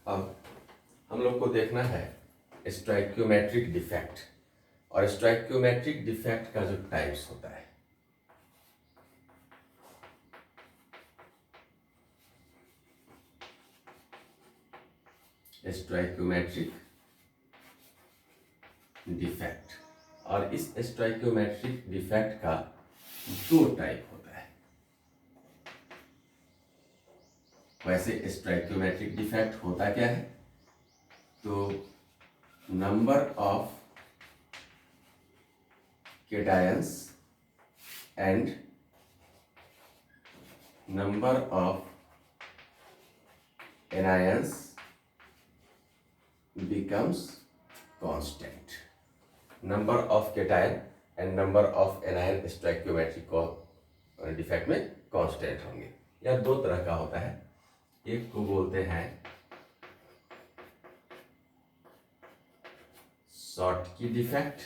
अब हम लोग को देखना है स्टोइकियोमेट्रिक डिफेक्ट, और स्टोइकियोमेट्रिक डिफेक्ट का जो टाइप्स होता है। स्टोइकियोमेट्रिक डिफेक्ट, और इस स्टोइकियोमेट्रिक डिफेक्ट का दो टाइप होता है। वैसे स्टोइकियोमेट्रिक डिफेक्ट होता क्या है, तो number of cations and number of anions becomes constant. Number of cation and number of anion stoichiometric को डिफेक्ट में कांस्टेंट होंगे। यह दो तरह का होता है, एक को बोलते हैं शॉर्टकी डिफेक्ट,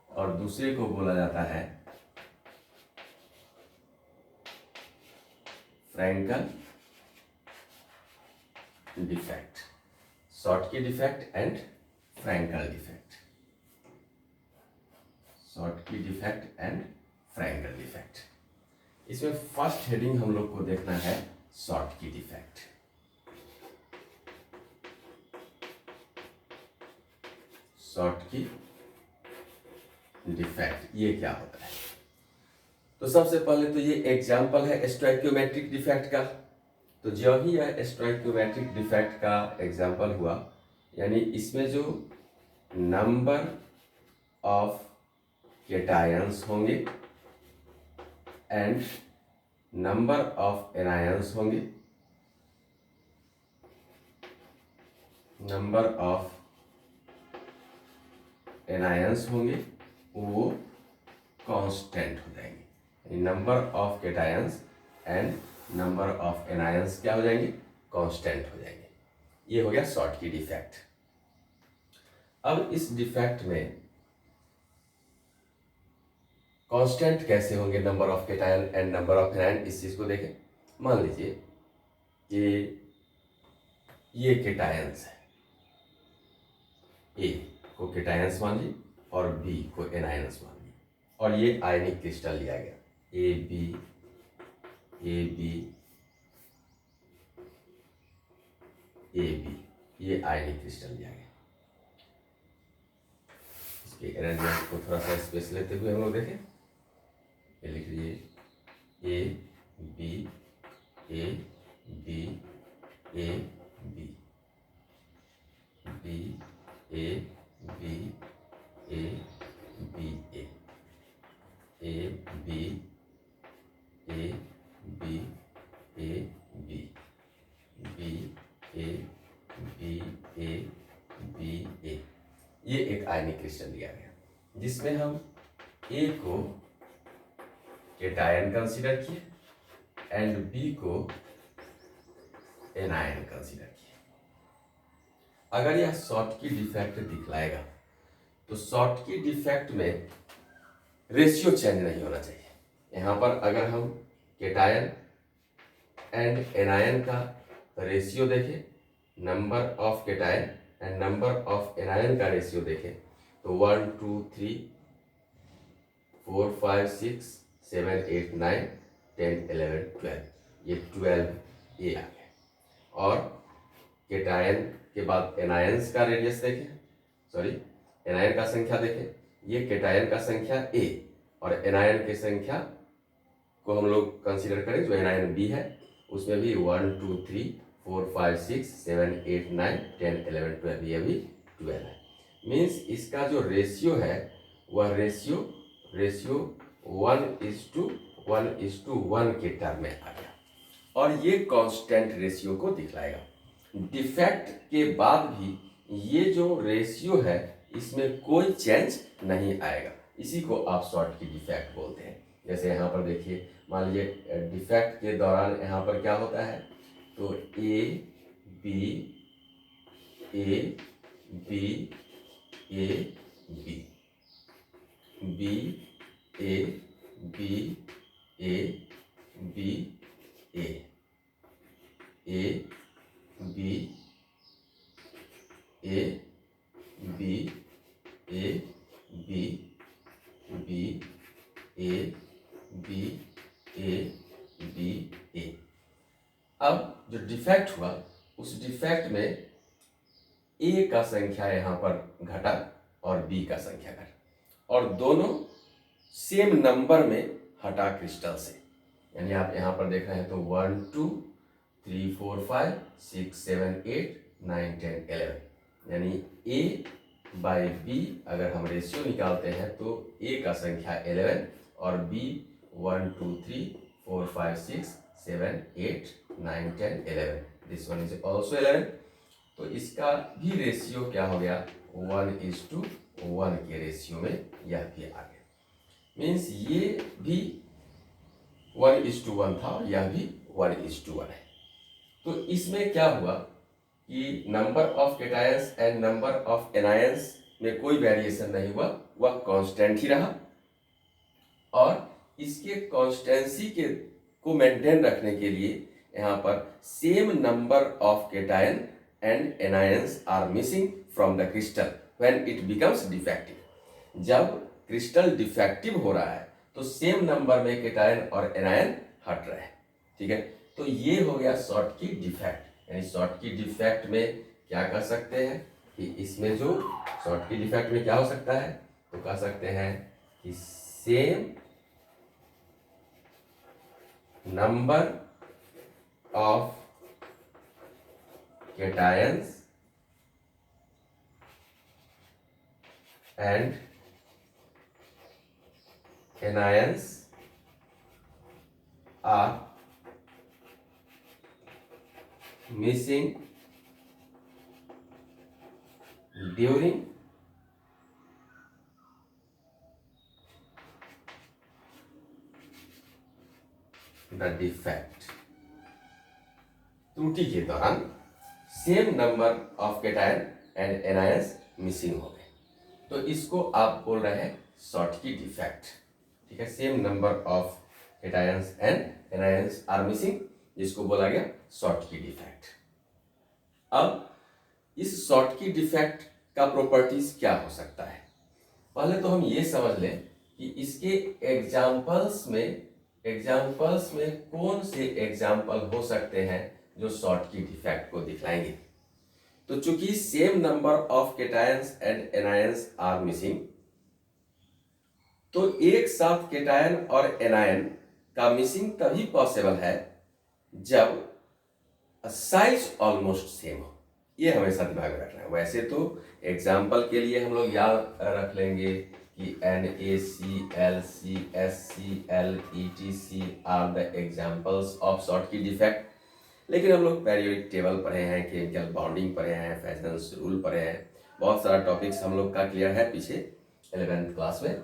और दूसरे को बोला जाता है Frenkel defect. Schottky defect and Frenkel defect, Schottky defect and Frenkel defect. इसमें फर्स्ट हेडिंग हम लोग को देखना है शॉर्टकी डिफेक्ट। शॉर्टकी डिफेक्ट ये क्या होता है, तो सबसे पहले तो ये एग्जाम्पल है स्टोइकियोमेट्रिक डिफेक्ट का। तो जो ही यह स्टोइकियोमेट्रिक डिफेक्ट का एग्जाम्पल हुआ, यानी इसमें जो नंबर ऑफ केटायंस होंगे एंड नंबर ऑफ एनायंस होंगे, नंबर ऑफ एनायंस होंगे वो कांस्टेंट हो जाएंगे। Number of cations and number of anions क्या हो जाएंगे, कांस्टेंट हो जाएंगे। ये हो गया शॉर्टकी डिफेक्ट। अब इस डिफेक्ट में कांस्टेंट कैसे होंगे number of cation and number of anion, इस चीज को देखें। मान लीजिए कि ये केटायंस है, ए को केटायंस मान ली और बी को एनायंस मान ली, और ये आयनिक क्रिस्टल लिया गया A B A B A B, ये आयनिक क्रिस्टल लिया गया। इसके एनर्जी को थोड़ा सा स्पेस लेते हुए हम लोग देखें, ये लिख लीजिए A B A B A B B A B A B A B A B A B B A B A B A, ये एक आयनिक क्रिस्टल दिया गया, जिसमें हम ए को केटायन कंसीडर किए एंड बी को एनायन कंसीडर किए। अगर यह शॉर्टकी डिफेक्ट दिखलाएगा तो शॉर्टकी डिफेक्ट में रेशियो चेंज नहीं होना चाहिए। यहाँ पर अगर हम केटायन एंड एनायन का रेशियो देखें, number of cation and number of anion का रेशियो देखें, तो 1 2 3 4 5 6 7 8 9 10 11 12, ये 12 ये आ गया। और केटायन के बाद एनायंस का रेडियस देखें, सॉरी एनायन का संख्या देखें, ये केटायन का संख्या ए और एनायन की संख्या को हम लोग कंसीडर करें जो एनायन बी है, उसमें भी 1 2 3 4 5 6 7 8 9 10 11 12, ये भी 12 है। मीन्स इसका जो रेशियो है वह रेशियो 1:1 के टर्म में आ गया, और ये कांस्टेंट रेशियो को दिखलाएगा। डिफेक्ट के बाद भी ये जो रेशियो है इसमें कोई चेंज नहीं आएगा, इसी को आप शॉर्टकी डिफेक्ट बोलते हैं। जैसे यहाँ पर देखिए, मान लीजिए डिफेक्ट के दौरान यहाँ पर क्या होता है, तो A B A B A B B A B A B A, A B A B A B B A B A B A. अब जो डिफेक्ट हुआ उस डिफेक्ट में ए का संख्या यहाँ पर घटा और बी का संख्या घटा और दोनों सेम नंबर में हटा क्रिस्टल से। यानी आप यहाँ पर देख रहे हैं तो 1 2 3 4 5 6 7 8 9 10 11 यानी ए बाई बी अगर हम रेशियो निकालते हैं तो ए का संख्या 11 और B 1 2 3 4 5 6 7 8 9 10 11 this one is also 11। तो इसका भी रेशियो क्या हो गया 1:1 के रेशियो में यह भी आ गया। मीन्स ये भी 1:1 था और यह भी 1:1 है। तो इसमें क्या हुआ कि number of cations and number of anions में कोई वेरिएशन नहीं हुआ, वह कांस्टेंट ही रहा। और इसके कांस्टेंसी के को मेंटेन रखने के लिए यहाँ पर same number of cation and anions are missing from the crystal when it becomes defective. जब क्रिस्टल डिफेक्टिव हो रहा है तो सेम नंबर में कैटायन और एनायन हट रहे हैं। ठीक है, तो ये हो गया शॉर्ट की डिफेक्ट। यानी शॉर्ट की डिफेक्ट में क्या कर सकते हैं कि इसमें जो शॉर्ट की डिफेक्ट में क्या हो सकता है तो कह सकते हैं कि same number of cations and anions are missing during the defect। त्रुटि के दौरान same number of cation and anions missing हो गए, तो इसको आप बोल रहे हैं शॉर्ट की डिफेक्ट। ठीक है, same number of cations and anions are missing, जिसको बोला गया शॉर्ट की डिफेक्ट। अब इस शॉर्ट की डिफेक्ट का प्रॉपर्टीज क्या हो सकता है, पहले तो हम ये समझ लें कि इसके एग्जाम्पल्स में कौन से एग्जाम्पल हो सकते हैं जो शॉर्ट की डिफेक्ट को दिखलाएंगे। तो चूंकि same number of cations and anions are missing, तो एक साथ कैटायन और एनायन का मिसिंग तभी पॉसिबल है जब साइज ऑलमोस्ट सेम हो। ये हमेशा दिमाग में रखना है। वैसे तो एग्जाम्पल के लिए हम लोग याद रख लेंगे कि NaCl CsCl EtC are the examples of Schottky defect. लेकिन हम लोग पेरियोडिक टेबल पढ़े हैं, केमिकल बॉन्डिंग पढ़े हैं, फैजन्स रूल पढ़े हैं, बहुत सारा टॉपिक्स हम लोग का क्लियर है पीछे 11th क्लास में।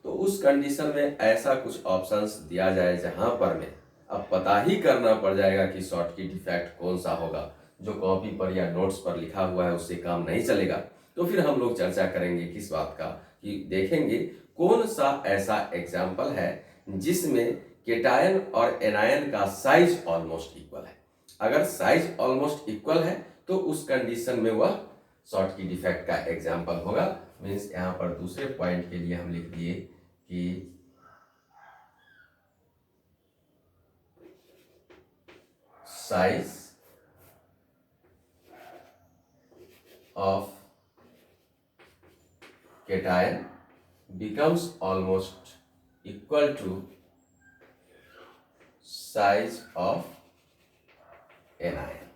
तो उस कंडीशन में ऐसा कुछ ऑप्शंस दिया जाए जहां पर में अब पता ही करना पड़ जाएगा कि शॉर्ट की डिफेक्ट कौन सा होगा, जो कॉपी पर या नोट्स पर लिखा हुआ है उससे काम नहीं चलेगा। तो फिर हम लोग चर्चा करेंगे किस बात का, कि देखेंगे कौन सा ऐसा एग्जाम्पल है जिसमें कैटायन और एनायन का साइज ऑलमोस्ट इक्वल है। अगर साइज ऑलमोस्ट इक्वल है तो उस कंडीशन में वह शॉर्ट की डिफेक्ट का एग्जाम्पल होगा। मीन्स यहाँ पर दूसरे पॉइंट के लिए हम लिख दिए कि size of cation becomes almost equal to size of anion।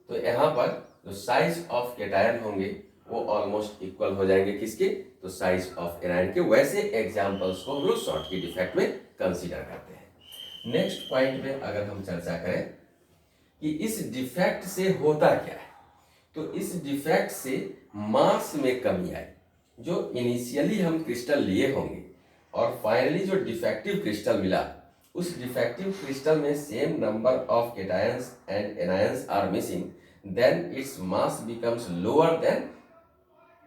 तो यहाँ पर जो साइज ऑफ कैटायन होंगे वो ऑलमोस्ट इक्वल हो जाएंगे किसके, तो साइज ऑफ एनायन के। वैसे एग्जांपल्स को हम लोग शॉर्ट की डिफेक्ट में कंसीडर करते हैं। नेक्स्ट पॉइंट में अगर हम चर्चा करें कि इस डिफेक्ट से होता क्या है, तो इस डिफेक्ट से मास में कमी आई। जो इनिशियली हम क्रिस्टल लिए होंगे और फाइनली जो डिफेक्टिव क्रिस्टल मिला, उस डिफेक्टिव क्रिस्टल में same number of cations and anions are missing, then its mass becomes lower than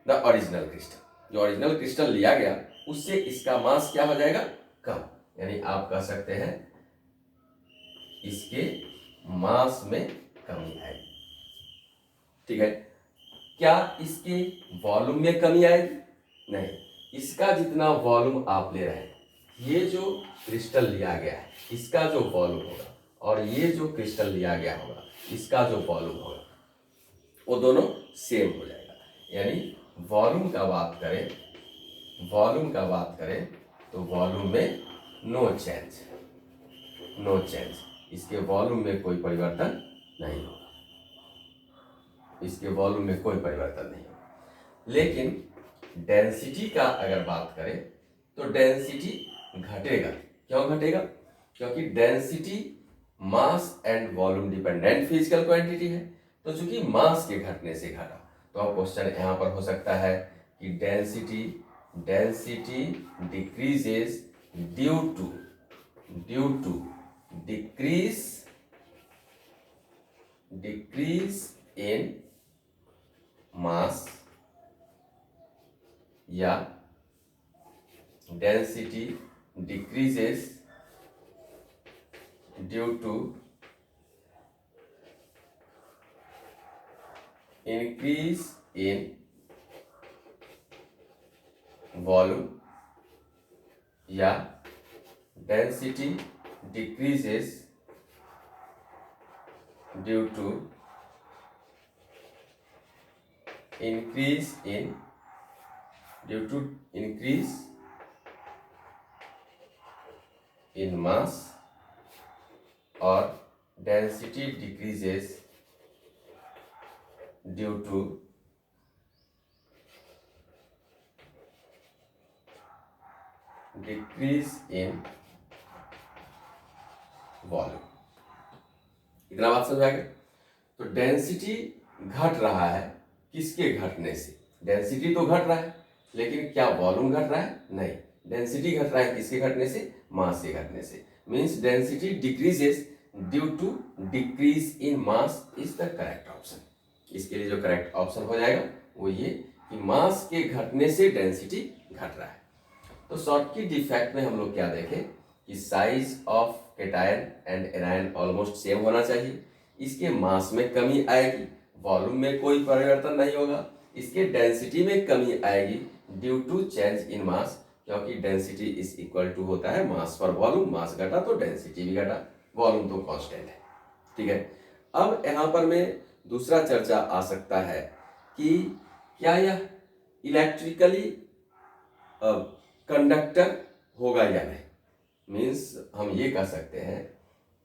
the original crystal. जो ओरिजिनल क्रिस्टल लिया गया उससे इसका मास क्या हो जाएगा, कम। यानी आप कह सकते हैं इसके मास में कमी आएगी। ठीक है, क्या इसके वॉल्यूम में कमी आएगी? नहीं, इसका जितना वॉल्यूम आप ले रहे हैं, ये जो क्रिस्टल लिया गया है इसका जो वॉल्यूम होगा और ये जो क्रिस्टल लिया गया होगा इसका जो वॉल्यूम होगा वो दोनों सेम हो जाएगा। यानी वॉल्यूम का बात करें तो वॉल्यूम में नो चेंज, इसके वॉल्यूम में कोई परिवर्तन नहीं होगा, लेकिन डेंसिटी का अगर बात करें तो डेंसिटी घटेगा। क्यों घटेगा? क्योंकि density mass and volume dependent physical quantity है। तो चूंकि मास के घटने से घटा, तो अब क्वेश्चन यहां पर हो सकता है कि density decreases due to decrease in mass या density decreases due to increase in volume या density decreases due to increase in mass or density decreases due to decrease in volume। इतना बात समझ आ गया? तो डेंसिटी घट रहा है, किसके घटने से? डेंसिटी तो घट रहा है, लेकिन क्या वॉल्यूम घट रहा है? नहीं, डेंसिटी घट रहा है किसके घटने से? मास के घटने से। Means density decreases due to decrease in mass is the correct option. इसके लिए जो करेक्ट ऑप्शन हो जाएगा वो ये कि मास के घटने से डेंसिटी घट रहा है। तो शॉटकी डिफेक्ट में हम लोग क्या देखें कि size of cation and anion almost same होना चाहिए, इसके मास में कमी आएगी, वॉल्यूम में कोई परिवर्तन नहीं होगा, इसके डेंसिटी में कमी आएगी ड्यू टू चेंज इन मास, क्योंकि डेंसिटी इज इक्वल टू होता है मास पर वॉल्यूम, मास घटा तो डेंसिटी भी घटा, वॉल्यूम तो कांस्टेंट है। ठीक है, अब यहाँ पर में दूसरा चर्चा आ सकता है कि क्या यह इलेक्ट्रिकली कंडक्टर होगा या नहीं। मीन्स हम ये कह सकते हैं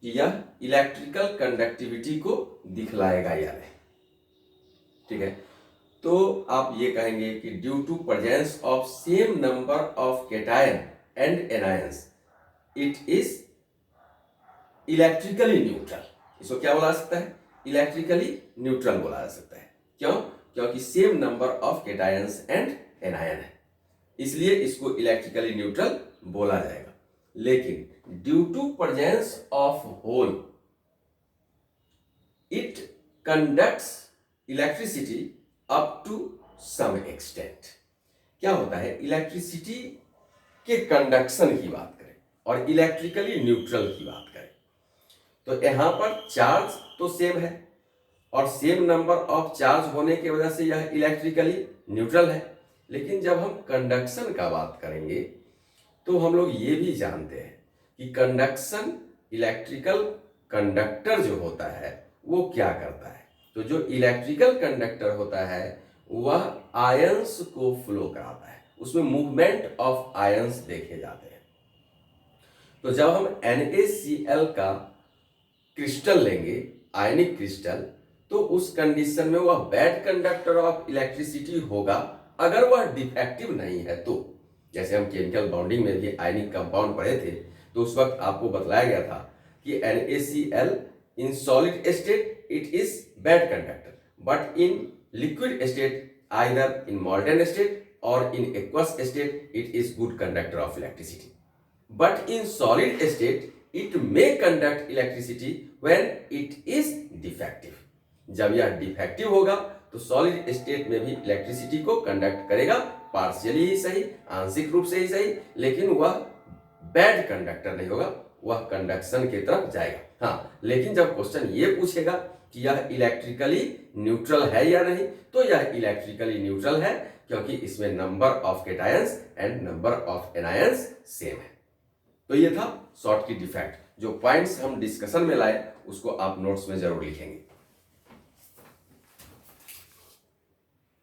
कि यह इलेक्ट्रिकल कंडक्टिविटी को दिखलाएगा या नहीं। ठीक है, तो आप ये कहेंगे कि due to presence of same number of cation and anions it is electrically neutral. इसको क्या बोला जा सकता है? इलेक्ट्रिकली न्यूट्रल बोला जा सकता है। क्यों? क्योंकि same number of cations and anion है, इसलिए इसको इलेक्ट्रिकली न्यूट्रल बोला जाएगा। लेकिन due to presence of hole it conducts electricity up to some extent. क्या होता है? इलेक्ट्रिसिटी के कंडक्शन की बात करें और इलेक्ट्रिकली न्यूट्रल की बात करें तो यहां पर चार्ज तो सेम है और सेम नंबर ऑफ चार्ज होने की वजह से यह इलेक्ट्रिकली न्यूट्रल है। लेकिन जब हम कंडक्शन का बात करेंगे तो हम लोग ये भी जानते हैं कि कंडक्शन, इलेक्ट्रिकल कंडक्टर जो होता है वो क्या करता है? तो जो इलेक्ट्रिकल कंडक्टर होता है वह आयंस को फ्लो कराता है, उसमें मूवमेंट ऑफ आयंस देखे जाते हैं। तो जब हम NaCl का क्रिस्टल लेंगे, आयनिक क्रिस्टल, तो उस कंडीशन में वह बैड कंडक्टर ऑफ इलेक्ट्रिसिटी होगा अगर वह डिफेक्टिव नहीं है तो। जैसे हम केमिकल बॉन्डिंग में भी आयनिक कंपाउंड पढ़े थे तो उस वक्त आपको बतलाया गया था कि NaCl in solid state it is bad conductor, but in liquid state, either in molten state or in aqueous state, it is good conductor of electricity. But in solid state, it may conduct electricity when it is defective. जब यह defective होगा तो solid state में भी electricity को conduct करेगा, partially ही सही, आंशिक रूप से ही सही, लेकिन वह बैड कंडक्टर नहीं होगा, वह कंडक्शन की तरफ जाएगा। हाँ, लेकिन जब क्वेश्चन ये पूछेगा कि यह इलेक्ट्रिकली न्यूट्रल है या नहीं, तो यह इलेक्ट्रिकली न्यूट्रल है, क्योंकि इसमें number of cations and number of anions same है। तो ये था सॉर्ट की डिफेक्ट। जो पॉइंट्स हम डिस्कशन में लाए उसको आप नोट्स में जरूर लिखेंगे।